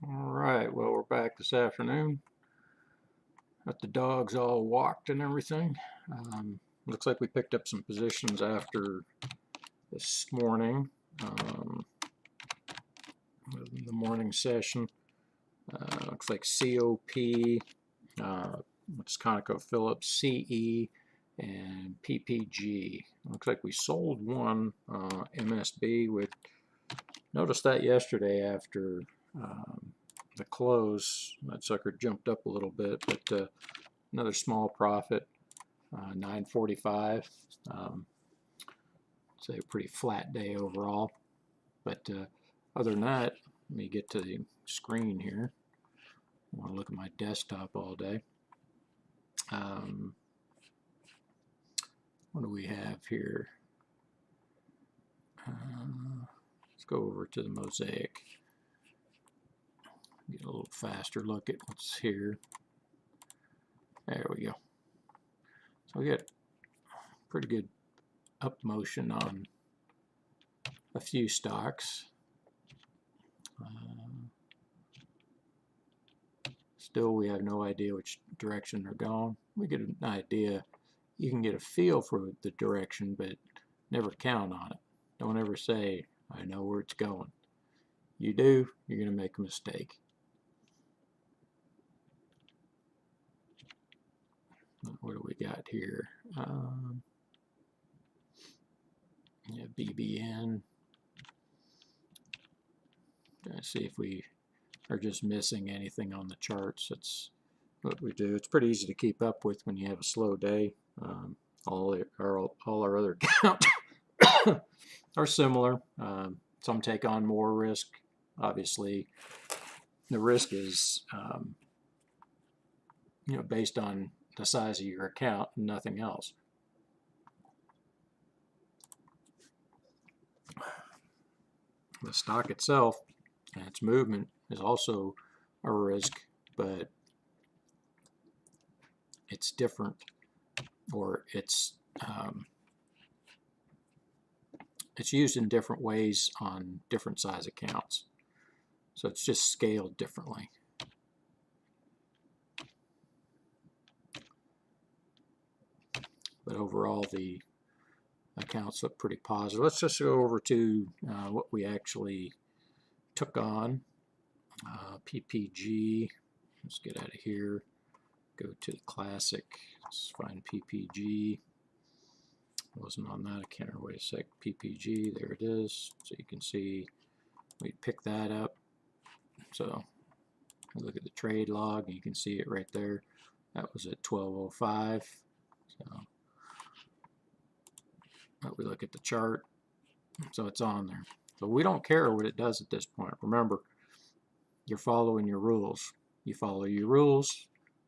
All right, well, we're back this afternoon. Got the dogs all walked and everything. Looks like we picked up some positions after this morning, the morning session. Looks like COP, looks ConocoPhillips, CE, and PPG. Looks like we sold one MSB. We noticed that yesterday after the close. That sucker jumped up a little bit, but another small profit, 945. Say a pretty flat day overall. But other than that, let me get to the screen here. I want to look at my desktop all day. What do we have here? Let's go over to the mosaic. Get a little faster look at what's here. There we go. So we get pretty good up motion on a few stocks. Still, we have no idea which direction they're going. We get an idea. You can get a feel for the direction, but never count on it. Don't ever say, I know where it's going. You do, you're going to make a mistake. What do we got here? Yeah, BBN. Trying to see if we are just missing anything on the charts. That's what we do. It's pretty easy to keep up with when you have a slow day. All our other accounts are similar. Some take on more risk. Obviously, the risk is based on the size of your account and nothing else. The stock itself and its movement is also a risk, but it's different, or it's used in different ways on different size accounts. So it's just scaled differently. But overall, the accounts look pretty positive. Let's just go over to what we actually took on. PPG. Let's get out of here. Go to the classic. Let's find PPG. Wasn't on that account. Wait a sec. PPG. There it is. So you can see we pick that up. So look at the trade log. You can see it right there. That was at 12:05. So we look at the chart. So it's on there. So we don't care what it does at this point. Remember, you're following your rules. You follow your rules,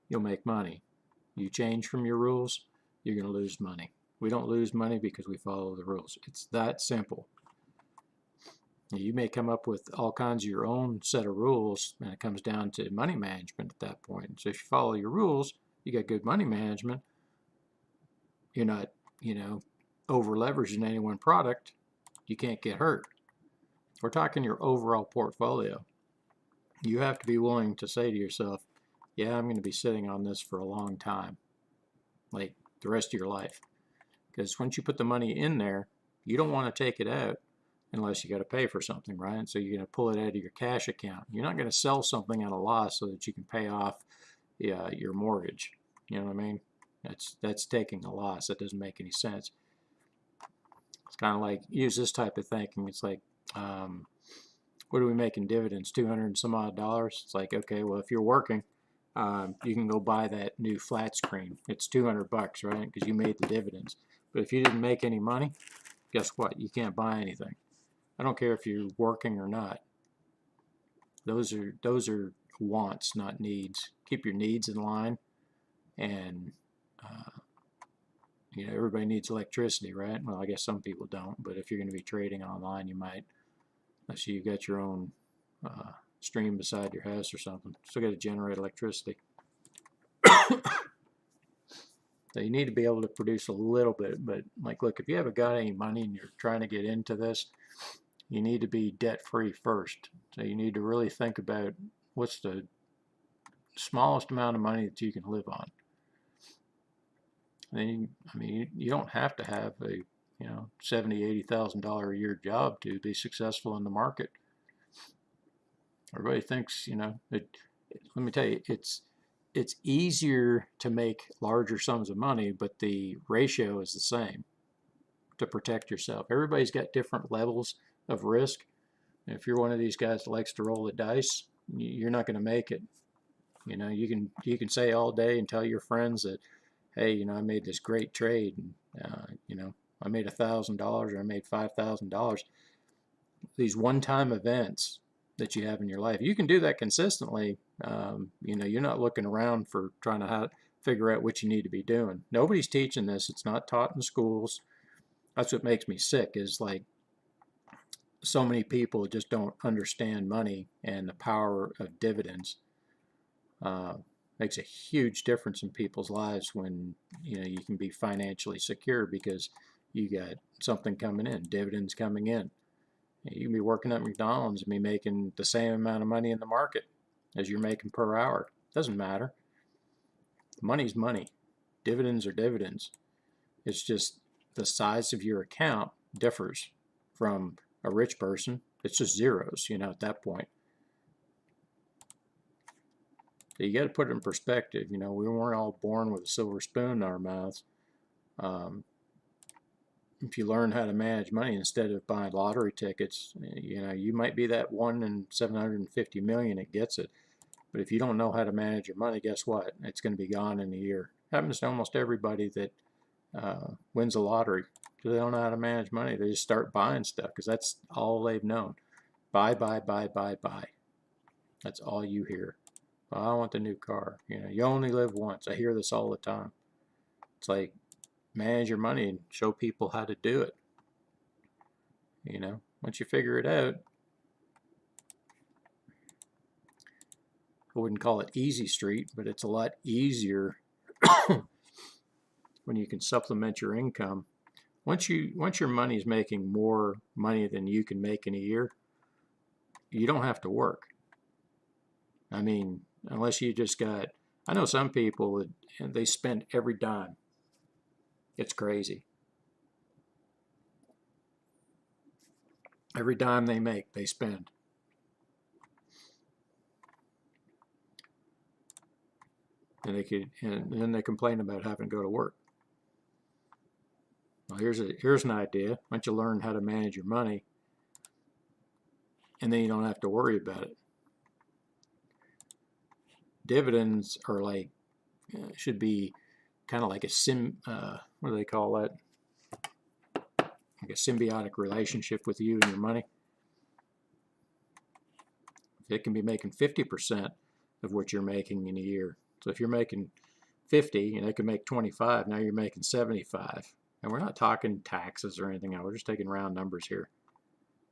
you'll make money. You change from your rules, you're going to lose money. We don't lose money because we follow the rules. It's that simple. You may come up with all kinds of your own set of rules, and it comes down to money management at that point. So if you follow your rules, you got good money management. You're not, over leveraging any one product. You can't get hurt. We're talking your overall portfolio. You have to be willing to say to yourself, yeah, I'm going to be sitting on this for a long time, like the rest of your life. Because once you put the money in there, you don't want to take it out unless you got to pay for something, right? So you're going to pull it out of your cash account. You're not going to sell something at a loss so that you can pay off your mortgage. You know what I mean? That's taking a loss. That doesn't make any sense. It's kind of like, use this type of thinking. It's like, what are we making dividends? $200 and some odd. It's like, okay, well, if you're working, you can go buy that new flat screen. It's $200, right? Because you made the dividends. But if you didn't make any money, guess what? You can't buy anything. I don't care if you're working or not. Those are wants, not needs. Keep your needs in line, and everybody needs electricity, right? Well, I guess some people don't, but if you're going to be trading online, you might. Unless you've got your own stream beside your house or something. Still got to generate electricity. So you need to be able to produce a little bit, but look, if you haven't got any money and you're trying to get into this, you need to be debt-free first. So you need to really think about what's the smallest amount of money that you can live on? And then I mean, you don't have to have a $70,000-$80,000 a year job to be successful in the market. Everybody thinks, let me tell you, it's easier to make larger sums of money, but the ratio is the same to protect yourself. Everybody's got different levels of risk. And if you're one of these guys that likes to roll the dice, you're not going to make it. You can say all day and tell your friends that, hey, I made this great trade, and I made $1,000 or I made $5,000. These one-time events that you have in your life, you can do that consistently. You're not looking around for trying to figure out what you need to be doing. Nobody's teaching this. It's not taught in schools. That's what makes me sick, is like so many people just don't understand money and the power of dividends. Makes a huge difference in people's lives when you can be financially secure because you got something coming in, dividends coming in. You can be working at McDonald's and be making the same amount of money in the market as you're making per hour. Doesn't matter. Money's money. Dividends are dividends. It's just the size of your account differs from a rich person. It's just zeros, at that point. So you got to put it in perspective. We weren't all born with a silver spoon in our mouths. If you learn how to manage money instead of buying lottery tickets, you might be that 1 in 750 million that gets it. But if you don't know how to manage your money, guess what? It's going to be gone in a year. It happens to almost everybody that wins the lottery. So they don't know how to manage money. They just start buying stuff because that's all they've known. Buy, buy, buy, buy, buy. That's all you hear. Well, I want the new car. You only live once. I hear this all the time. It's like, manage your money and show people how to do it. Once you figure it out, I wouldn't call it easy street, but it's a lot easier when you can supplement your income. Once your money's making more money than you can make in a year, you don't have to work. I mean, unless you just got, I know some people that they spend every dime. It's crazy. Every dime they make, they spend. And then they complain about having to go to work. Well, here's an idea. Why don't you learn how to manage your money, and then you don't have to worry about it. Dividends are like should be kind of like what do they call that? Like a symbiotic relationship with you and your money. It can be making 50% of what you're making in a year. So if you're making 50 and they can make 25, now you're making 75. And we're not talking taxes or anything else. We're just taking round numbers here,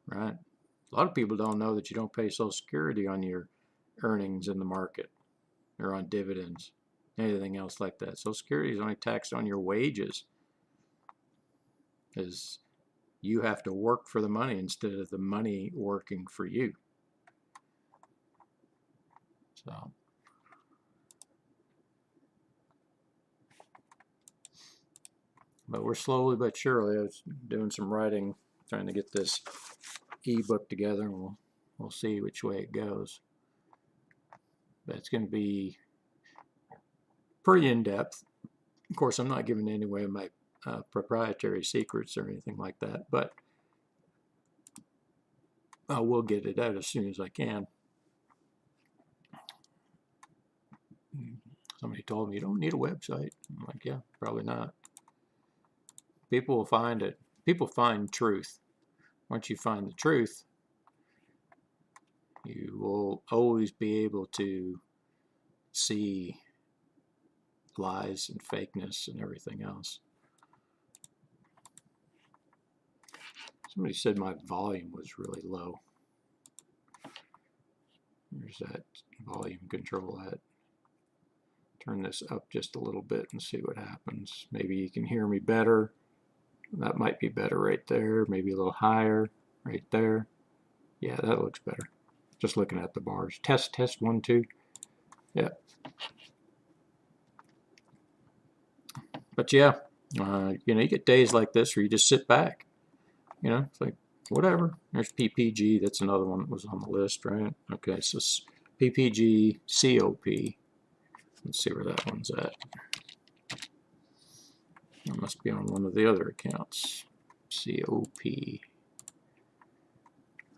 right? A lot of people don't know that you don't pay Social Security on your earnings in the market or on dividends, anything else like that. Social Security is only taxed on your wages, because you have to work for the money instead of the money working for you. So but we're slowly but surely, I was doing some writing, trying to get this ebook together, and we'll see which way it goes. But it's going to be pretty in-depth. Of course, I'm not giving any away my proprietary secrets or anything like that, but I will get it out as soon as I can. Somebody told me, you don't need a website. I'm like, yeah, probably not. People will find it. People find truth. Once you find the truth, you will always be able to see lies and fakeness and everything else. Somebody said my volume was really low. Where's that volume control at? Turn this up just a little bit and see what happens. Maybe you can hear me better. That might be better right there. Maybe a little higher right there. Yeah, that looks better. Just looking at the bars. Test, 1, 2. Yeah. But yeah, you know, you get days like this where you just sit back. You know, it's like, whatever. There's PPG. That's another one that was on the list, right? Okay, so PPG, COP. Let's see where that one's at. It must be on one of the other accounts. COP.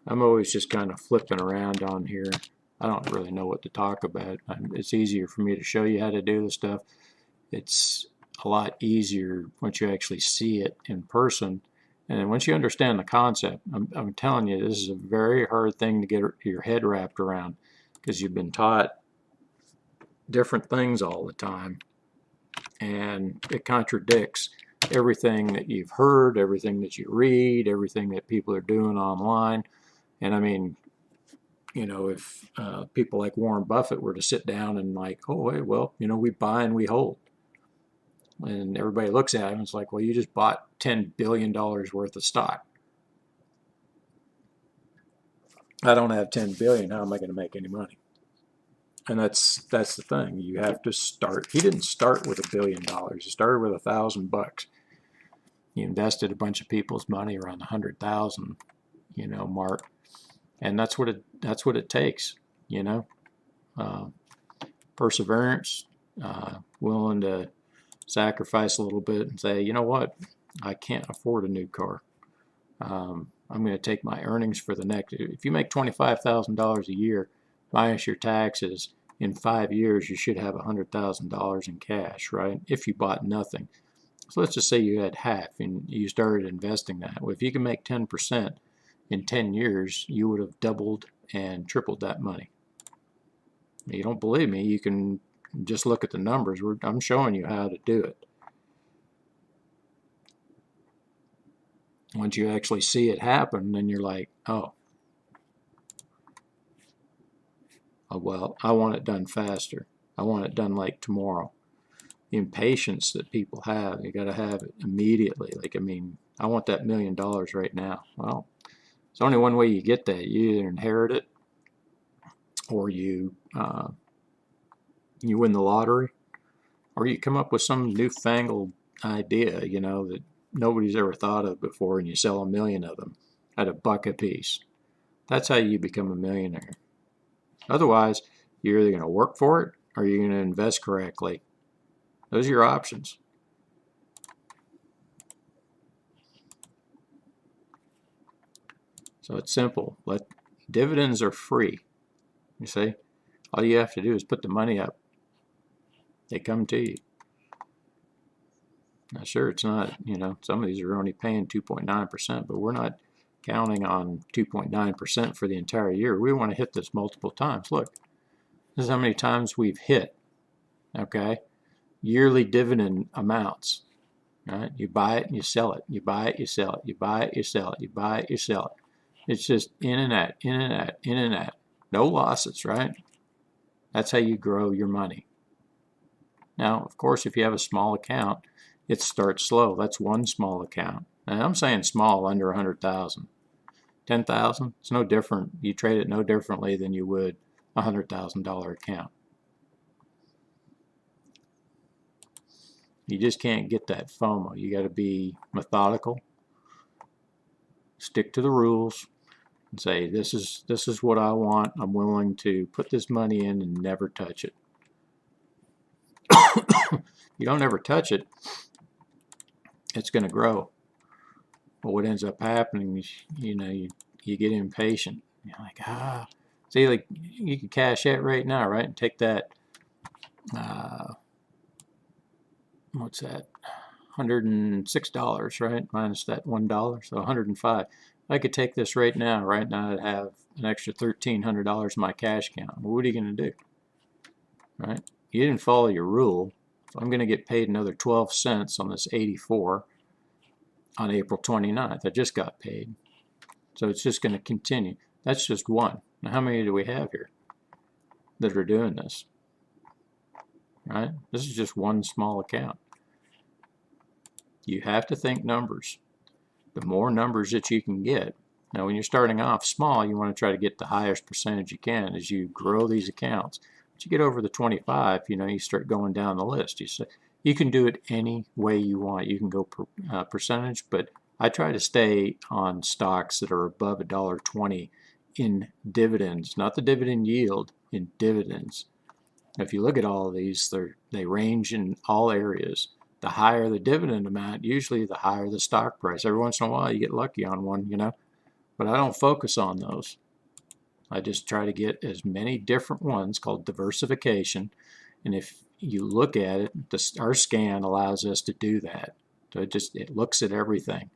I'm always just kind of flipping around on here. I don't really know what to talk about. It's easier for me to show you how to do the stuff. It's a lot easier once you actually see it in person. And then once you understand the concept, I'm telling you, this is a very hard thing to get your head wrapped around because you've been taught different things all the time. And it contradicts everything that you've heard, everything that you read, everything that people are doing online. And I mean, you know, if people like Warren Buffett were to sit down and like, oh, hey, well, you know, we buy and we hold. And everybody looks at him and it's like, well, you just bought $10 billion worth of stock. I don't have $10 billion. How am I going to make any money? And that's the thing. You have to start. He didn't start with $1 billion. He started with $1,000. He invested a bunch of people's money around the 100,000, you know, mark. And that's what it takes, you know. Perseverance, willing to sacrifice a little bit and say, you know what, I can't afford a new car. I'm going to take my earnings for the next. If you make $25,000 a year, minus your taxes, in 5 years you should have $100,000 in cash, right? If you bought nothing. So let's just say you had half and you started investing that. Well, if you can make 10% in 10 years, you would have doubled and tripled that money. You don't believe me, you can just look at the numbers. I'm showing you how to do it. Once you actually see it happen, then you're like, oh, well, I want it done faster. I want it done like tomorrow. The impatience that people have, you got to have it immediately. Like, I mean, I want that $1 million right now. Well, there's only one way you get that. You either inherit it or you win the lottery, or you come up with some newfangled idea, you know, that nobody's ever thought of before, and you sell 1 million of them at $1 a piece. That's how you become a millionaire. Otherwise, you're either going to work for it or you're going to invest correctly. Those are your options. So it's simple. Dividends are free. You see, all you have to do is put the money up. They come to you. Now, sure, it's not, you know, some of these are only paying 2.9%, but we're not counting on 2.9% for the entire year. We want to hit this multiple times. Look, this is how many times we've hit, okay, yearly dividend amounts, right? You buy it and you sell it. You buy it, you sell it. You buy it, you sell it. You buy it, you sell it. It's just in and out, in and out, in and out. No losses, right? That's how you grow your money. Now, of course, if you have a small account, it starts slow. That's one small account. And I'm saying small, under 100,000. 10,000, it's no different. You trade it no differently than you would a $100,000 account. You just can't get that FOMO. You got to be methodical, stick to the rules, and say, this is what I want. I'm willing to put this money in and never touch it. You don't ever touch it, it's going to grow. But what ends up happening is, you know, you get impatient. You're like, see, like, you can cash that right now, right? And take that, what's that, $106, right? Minus that $1, so $105. I could take this right now. Right now I'd have an extra $1,300 in my cash account. Well, what are you going to do? Right? You didn't follow your rule. So I'm going to get paid another 12 cents on this 84 on April 29th. I just got paid. So it's just going to continue. That's just one. Now, how many do we have here that are doing this? Right? This is just one small account. You have to think numbers. The more numbers that you can get, Now when you're starting off small, you want to try to get the highest percentage you can as you grow these accounts. But you get over the 25, you start going down the list. You can do it any way you want. You can go percentage, but I try to stay on stocks that are above $1.20 in dividends, not the dividend yield, in dividends. If you look at all of these, they range in all areas. The higher the dividend amount, usually the higher the stock price. Every once in a while you get lucky on one, but I don't focus on those. I just try to get as many different ones, called diversification. And if you look at it, our scan allows us to do that. So it looks at everything.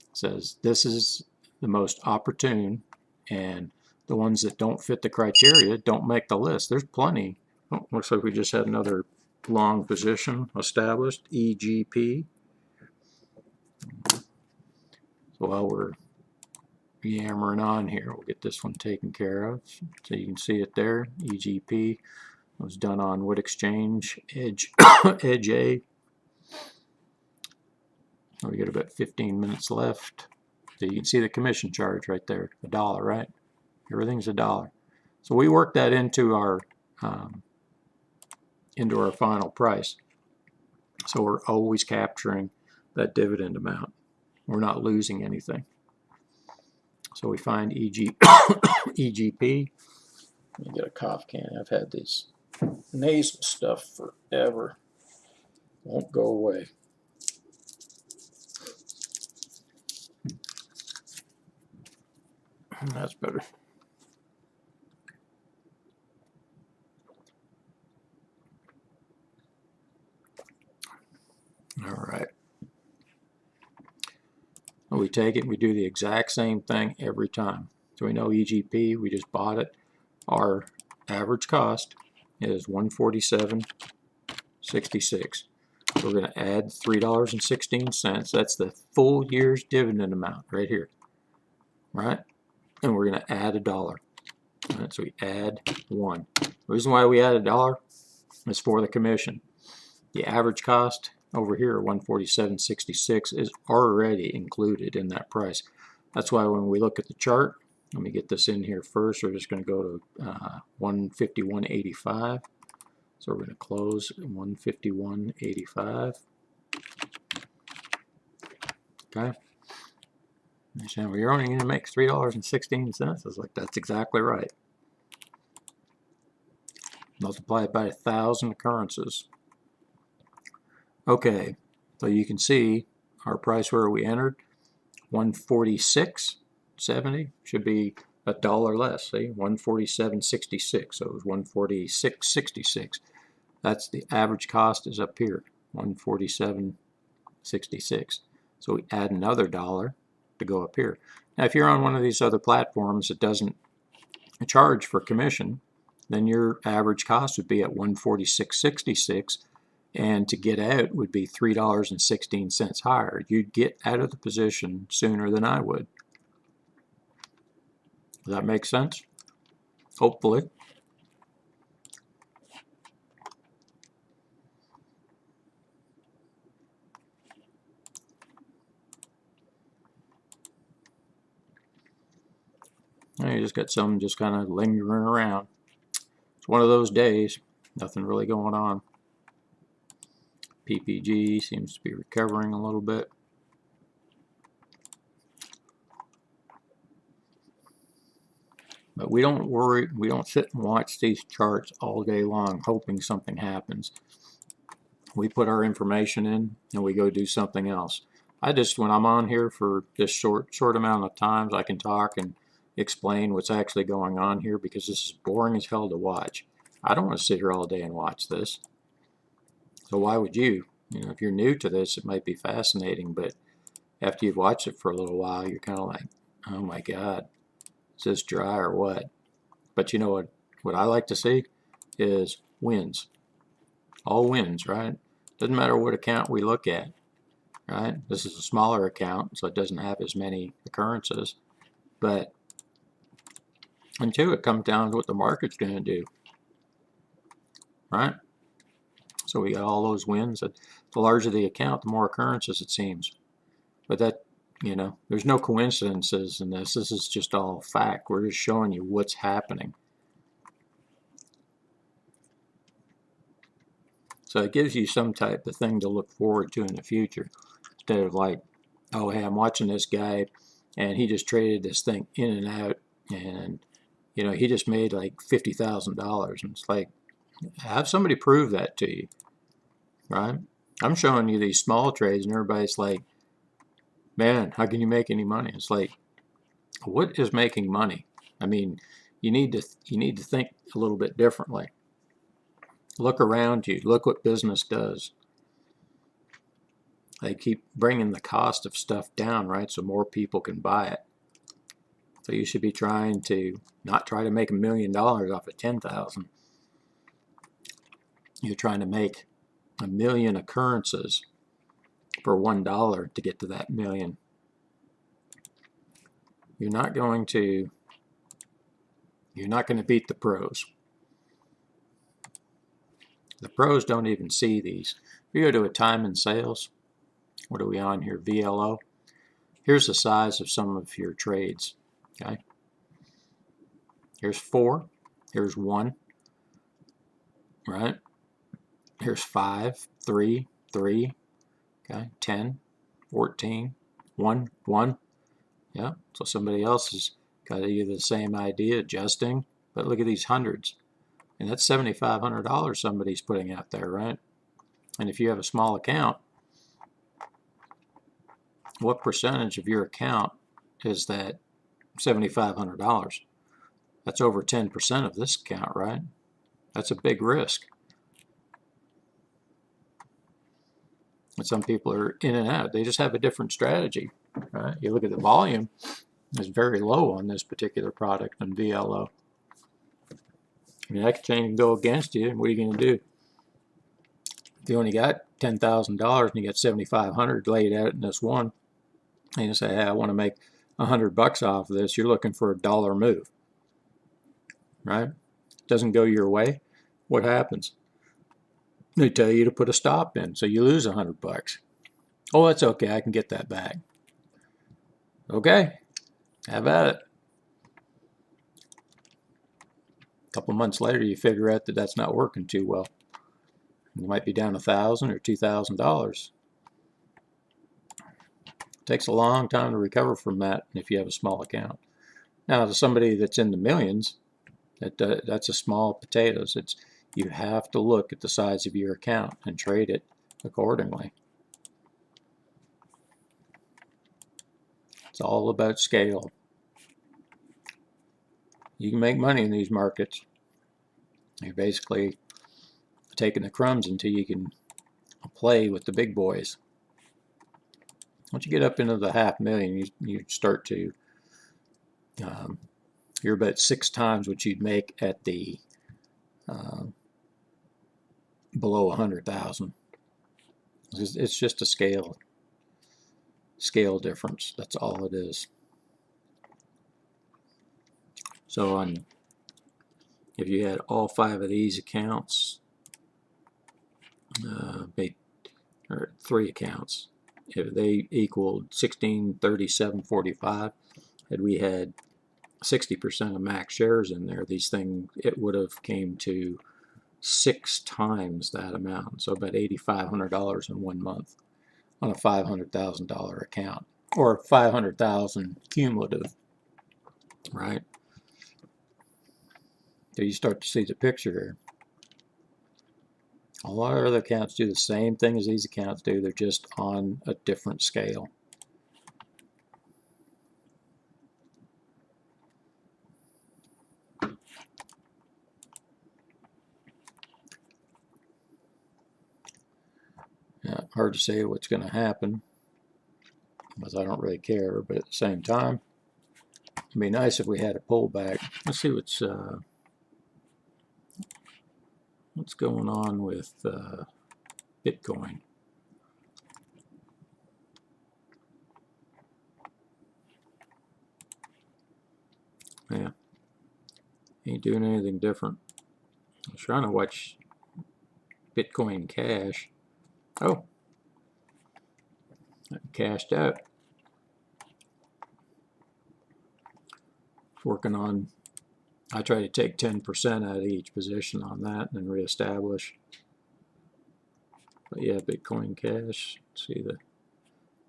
It says this is the most opportune, and the ones that don't fit the criteria don't make the list. There's plenty. Oh, looks like we just had another long position established, EGP. So while we're yammering on here, we'll get this one taken care of. So you can see it there, EGP. It was done on what exchange? Edge A. So we got about 15 minutes left. So you can see the commission charge right there, $1, right? Everything's $1. So we work that into our final price. So we're always capturing that dividend amount. We're not losing anything. So we find EGP. Let me get a cough can. I've had this nasal stuff forever. Won't go away. That's better. All right. We take it, we do the exact same thing every time. So we know EGP, we just bought it. Our average cost is $147.66. So we're going to add $3.16. That's the full year's dividend amount right here. Right? And we're going to add $1. Right, so we add 1. The reason why we add $1 is for the commission. The average cost over here, $147.66, is already included in that price. That's why when we look at the chart, let me get this in here first. We're just going to go to 151.85. So we're going to close at 151.85. Okay. You're saying, well, you're only going to make $3.16. I was like, that's exactly right. Multiply it by 1,000 occurrences. Okay, so you can see our price where we entered, 146.70, should be $1 less. See, 147.66. So it was 146.66. That's the average cost is up here, 147.66. So we add another $1 to go up here. Now, if you're on one of these other platforms that doesn't charge for commission, then your average cost would be at 146.66. And to get out would be $3.16 higher. You'd get out of the position sooner than I would. Does that make sense? Hopefully. Now you just got some just kind of lingering around. It's one of those days. Nothing really going on. PPG seems to be recovering a little bit. But we don't worry, we don't sit and watch these charts all day long hoping something happens. We put our information in and we go do something else. When I'm on here for this short amount of times, I can talk and explain what's actually going on here because this is boring as hell to watch. I don't want to sit here all day and watch this. So why would you? If you're new to this, it might be fascinating, but after you've watched it for a little while, you're kind of like, oh my God, is this dry or what? But you know what I like to see is wins. All wins, right? Doesn't matter what account we look at, right? This is a smaller account, so it doesn't have as many occurrences. But until it comes down to what the market's going to do, right? So we got all those wins. The larger the account, the more occurrences it seems. But You know, there's no coincidences in this. This is just all fact. We're just showing you what's happening. So it gives you some type of thing to look forward to in the future. Instead of like, oh, hey, I'm watching this guy and he just traded this thing in and out, and you know, he just made like $50,000. And it's like, have somebody prove that to you, right? I'm showing you these small trades and everybody's like, man, how can you make any money? It's like, what is making money? I mean, you need to think a little bit differently. Look around you. Look what business does. They keep bringing the cost of stuff down, right? So more people can buy it. So you should be trying to not try to make $1 million off of 10,000. You're trying to make 1 million occurrences for $1 to get to that million. You're not going to beat the pros. The pros don't even see these. If you go to a time and sales, what are we on here? VLO. Here's the size of some of your trades. Okay. Here's 4. Here's 1. Right. Here's 5, 3, 3. Okay. 10, 14, 1, 1. Yeah. So somebody else has got either the same idea, adjusting, but look at these hundreds. And that's $7,500 somebody's putting out there, right? And if you have a small account, what percentage of your account is that $7,500? That's over 10% of this account, right? That's a big risk. And some people are in and out. They just have a different strategy, right? You look at the volume, it's very low on this particular product on VLO. I mean, that could change and go against you. And what are you going to do? If you only got $10,000 and you got $7,500 laid out in this one, and you say, hey, I want to make $100 off of this, you're looking for a dollar move, right? Doesn't go your way. What happens? They tell you to put a stop in, so you lose $100. Oh, that's okay. I can get that back. Okay, have at it. A couple months later, you figure out that that's not working too well. You might be down $1,000 or $2,000. It takes a long time to recover from that if you have a small account. Now, to somebody that's in the millions, that's a small potatoes. You have to look at the size of your account and trade it accordingly. It's all about scale. You can make money in these markets. You're basically taking the crumbs until you can play with the big boys. Once you get up into the $500,000, you start to, you're about 6 times what you'd make at the below 100,000. It's just a scale difference. That's all it is. So if you had all 5 of these accounts, or 3 accounts, if they equaled 1637.45, had we had 60% of max shares in there, these things, it would have came to 6 times that amount. So about $8,500 in 1 month on a $500,000 account, or 500,000 cumulative, right? So you start to see the picture here. A lot of other accounts do the same thing as these accounts do. They're just on a different scale. Yeah, hard to say what's going to happen, because I don't really care. But at the same time, it'd be nice if we had a pullback. Let's see what's going on with Bitcoin. Yeah, ain't doing anything different. I was trying to watch Bitcoin Cash. Oh, cashed out. working on, I try to take 10% out of each position on that and then reestablish. But yeah, Bitcoin Cash, see the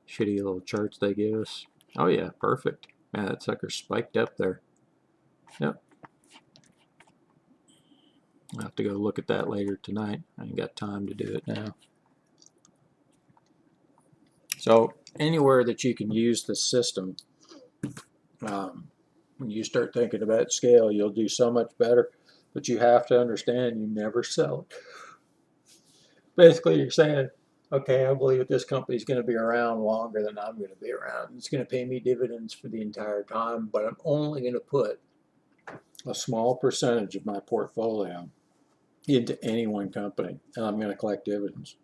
shitty little charts they give us. Oh yeah, perfect. Man, that sucker spiked up there. Yep. I'll have to go look at that later tonight. I ain't got time to do it now. So anywhere that you can use the system, when you start thinking about scale, you'll do so much better. But you have to understand you never sell it. Basically, you're saying, okay, I believe that this company's going to be around longer than I'm going to be around. It's going to pay me dividends for the entire time, but I'm only going to put a small percentage of my portfolio into any one company, and I'm going to collect dividends.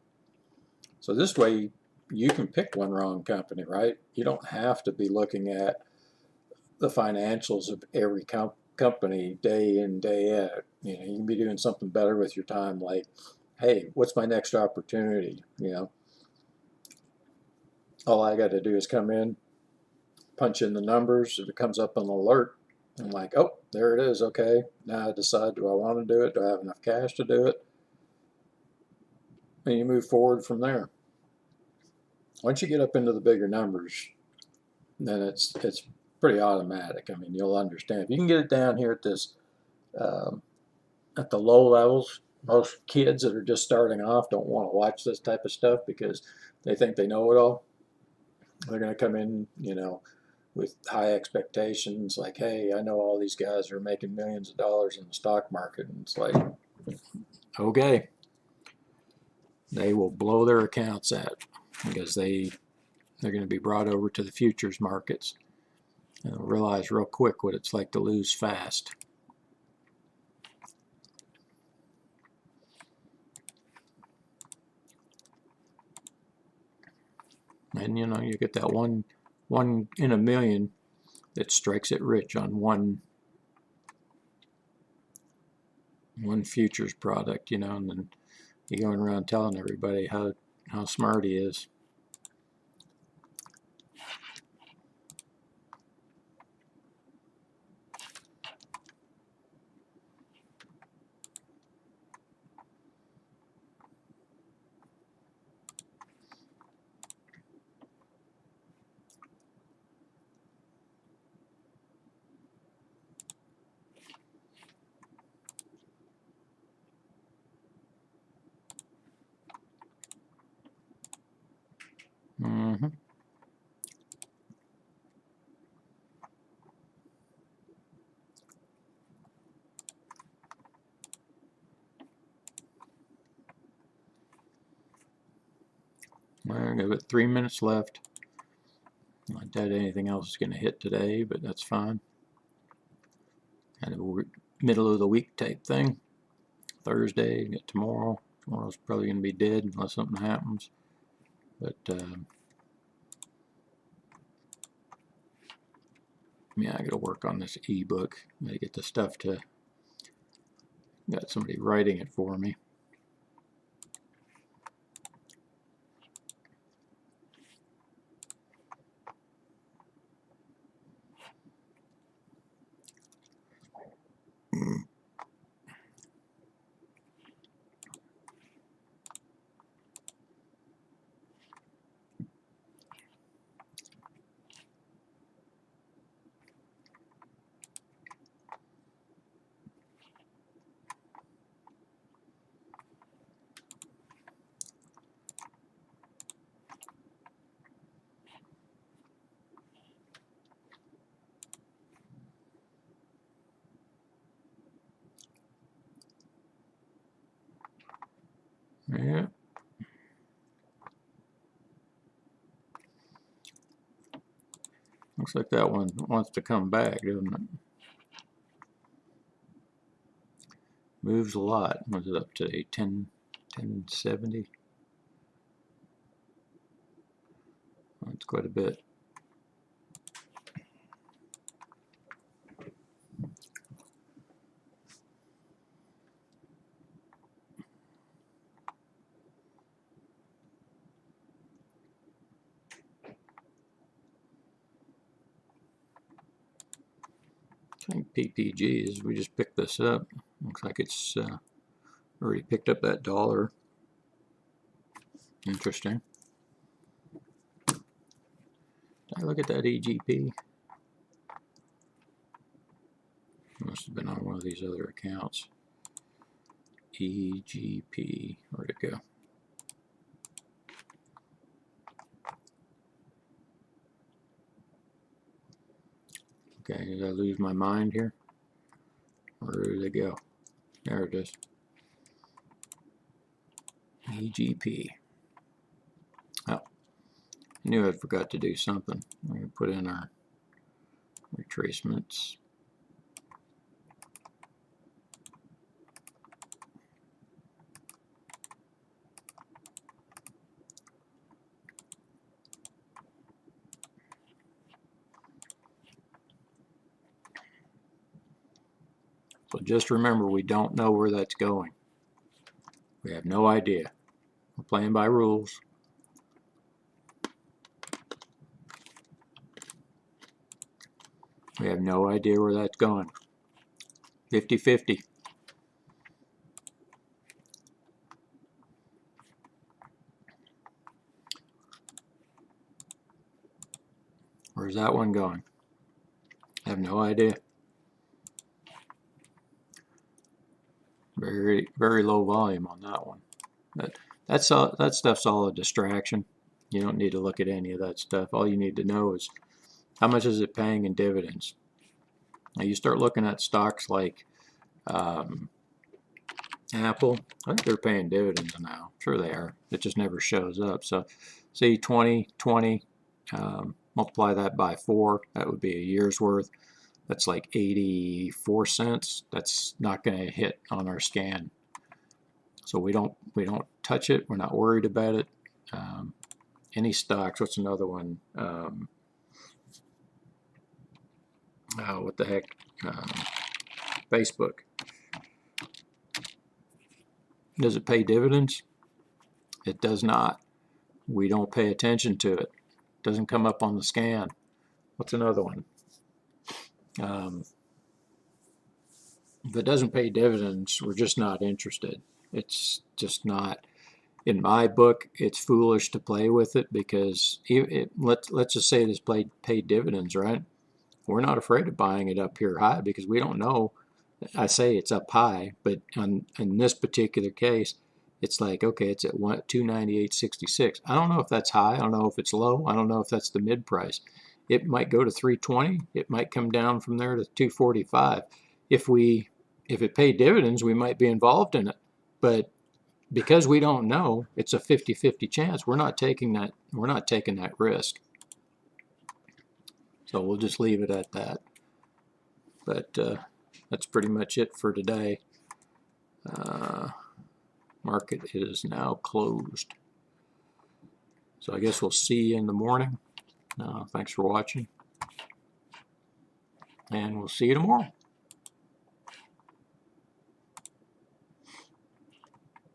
So this way, you can pick one wrong company, right? You don't have to be looking at the financials of every company day in, day out. You know, you can be doing something better with your time, like, hey, what's my next opportunity? You know, all I got to do is come in, punch in the numbers. If it comes up an alert, I'm like, oh, there it is. Okay, now I decide, do I want to do it? Do I have enough cash to do it? And you move forward from there. Once you get up into the bigger numbers, then it's pretty automatic. I mean, you'll understand. If you can get it down here at this, at the low levels, most kids that are just starting off don't want to watch this type of stuff because they think they know it all. They're going to come in, you know, with high expectations, like, hey, I know all these guys are making millions of dollars in the stock market, and it's like, okay, they will blow their accounts out because they're going to be brought over to the futures markets and they'll realize real quick what it's like to lose fast. And you know, you get that one in a million that strikes it rich on one futures product, you know, and then you're going around telling everybody how smart he is. Mm-hmm. Well, I've got 3 minutes left. I doubt anything else is going to hit today, but that's fine. Kind of a middle of the week type thing. Thursday, get tomorrow. Tomorrow's probably going to be dead unless something happens. But yeah, I got to work on this ebook. I got to get the stuff to. Got somebody writing it for me. Yeah. Looks like that one wants to come back, doesn't it? Moves a lot. What's it up today? 1070? That's quite a bit. I think PPGs, we just picked this up. Looks like it's already picked up that dollar. Interesting. Did I look at that EGP? Must have been on one of these other accounts. EGP, where'd it go? Okay, did I lose my mind here? Where did it go? There it is. EGP. Oh, I knew I forgot to do something. We're going to put in our retracements. So just remember, we don't know where that's going. We have no idea. We're playing by rules. We have no idea where that's going. 50-50. Where's that one going? I have no idea. Very, very low volume on that one. But that stuff's all a distraction. You don't need to look at any of that stuff. All you need to know is how much is it paying in dividends. Now you start looking at stocks like Apple. I think they're paying dividends now. Sure they are. It just never shows up. So see 20, multiply that by 4. That would be a year's worth. That's like 84 cents. That's not going to hit on our scan. So we don't touch it. We're not worried about it. Any stocks? What's another one? What the heck? Facebook. Does it pay dividends? It does not. We don't pay attention to it. It doesn't come up on the scan. What's another one? If it doesn't pay dividends, we're just not interested. It's just not, in my book, it's foolish to play with it because let's just say this paid dividends, right? We're not afraid of buying it up here high because we don't know. I say it's up high, but in this particular case, it's like, okay, it's at 298.66. I don't know if that's high. I don't know if it's low. I don't know if that's the mid price. It might go to 320. It might come down from there to 245. If it paid dividends, we might be involved in it. But because we don't know, it's a 50-50 chance. We're not taking that. We're not taking that risk. So we'll just leave it at that. But that's pretty much it for today. Market is now closed. So I guess we'll see you in the morning. Thanks for watching. And we'll see you tomorrow.